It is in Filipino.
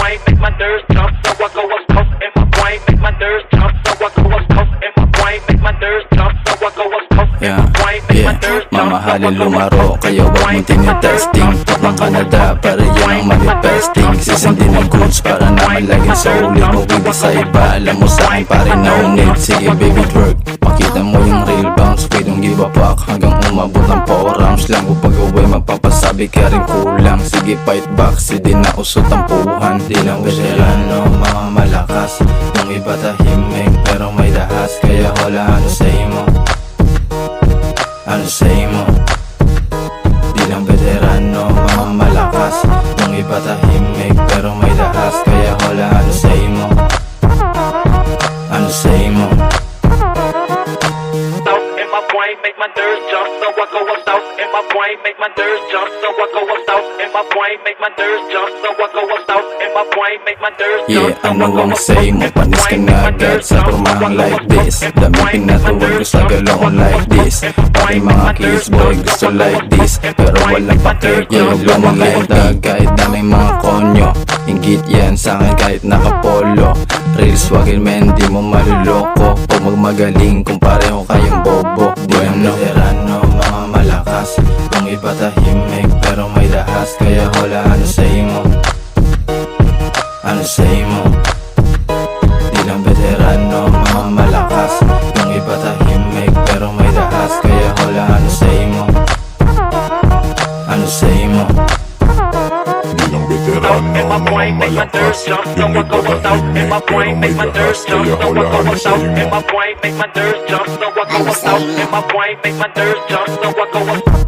brain make my nerves jump, so I go west coast in my brain make my nerves jump, so I go west coast in my brain make my nerves jump, so I go west coast in my brain make my nerves jump. Mamahalin lumaro, kaya wag mong tinitesting. Ng Canada, para yan ang manifesting. Sisindi ng goods para naman laging sa ulit mo. Hindi sa iba, alam mo sa'kin pare no need. Sige baby twerk, makita mo yung real bounce. We don't give a fuck, hanggang umabot ng 4 rounds lang. Kung pag-uwi magpapasabi ka rin kulang. Sige fight back, di na usot ang puhan. Di lang veterano, mga malakas. Yung iba tahimik, pero may dahas. Kaya wala ano sa imo, ano sa imo. Di lang veterano, mga malakas. Yung iba tahimik, pero may dahas. Kaya wala ano sa imo, ano sa imo. South in my brain make my nerves jump, so I go west south in my brain make my nerves jump, so I go west south in my brain make my nerves jump, so I go west south in my brain make my nerves jump. Yeah, ano ang say mo? Panis ka na agad sa pormahan like this. Daming pinatuwag ko sa galon like this. Pati mga kids boy gusto like this. Pero walang pakik, yung lumang like kahit daming mga konyo. Inggit yan sa'kin kahit nakapolo. Real swagin men, di mo maluloko. Pag magmagaling kung pareho kayong bobo. Di lang veterano, mga malakas. Yung iba tahimik, pero may dahas. Kaya wala ano sa imo, ano sa imo. Di lang veterano, mga malakas. Yung iba tahimik, pero may dahas. Kaya wala ano sa imo, ano sa imo. Di lang veterano, mga malakas. Yung iba tahimik, pero may dahas. Kaya wala ano sa imo. My brain make my nerves jump, so I go west south in my brain make my nerves jump, so I go west.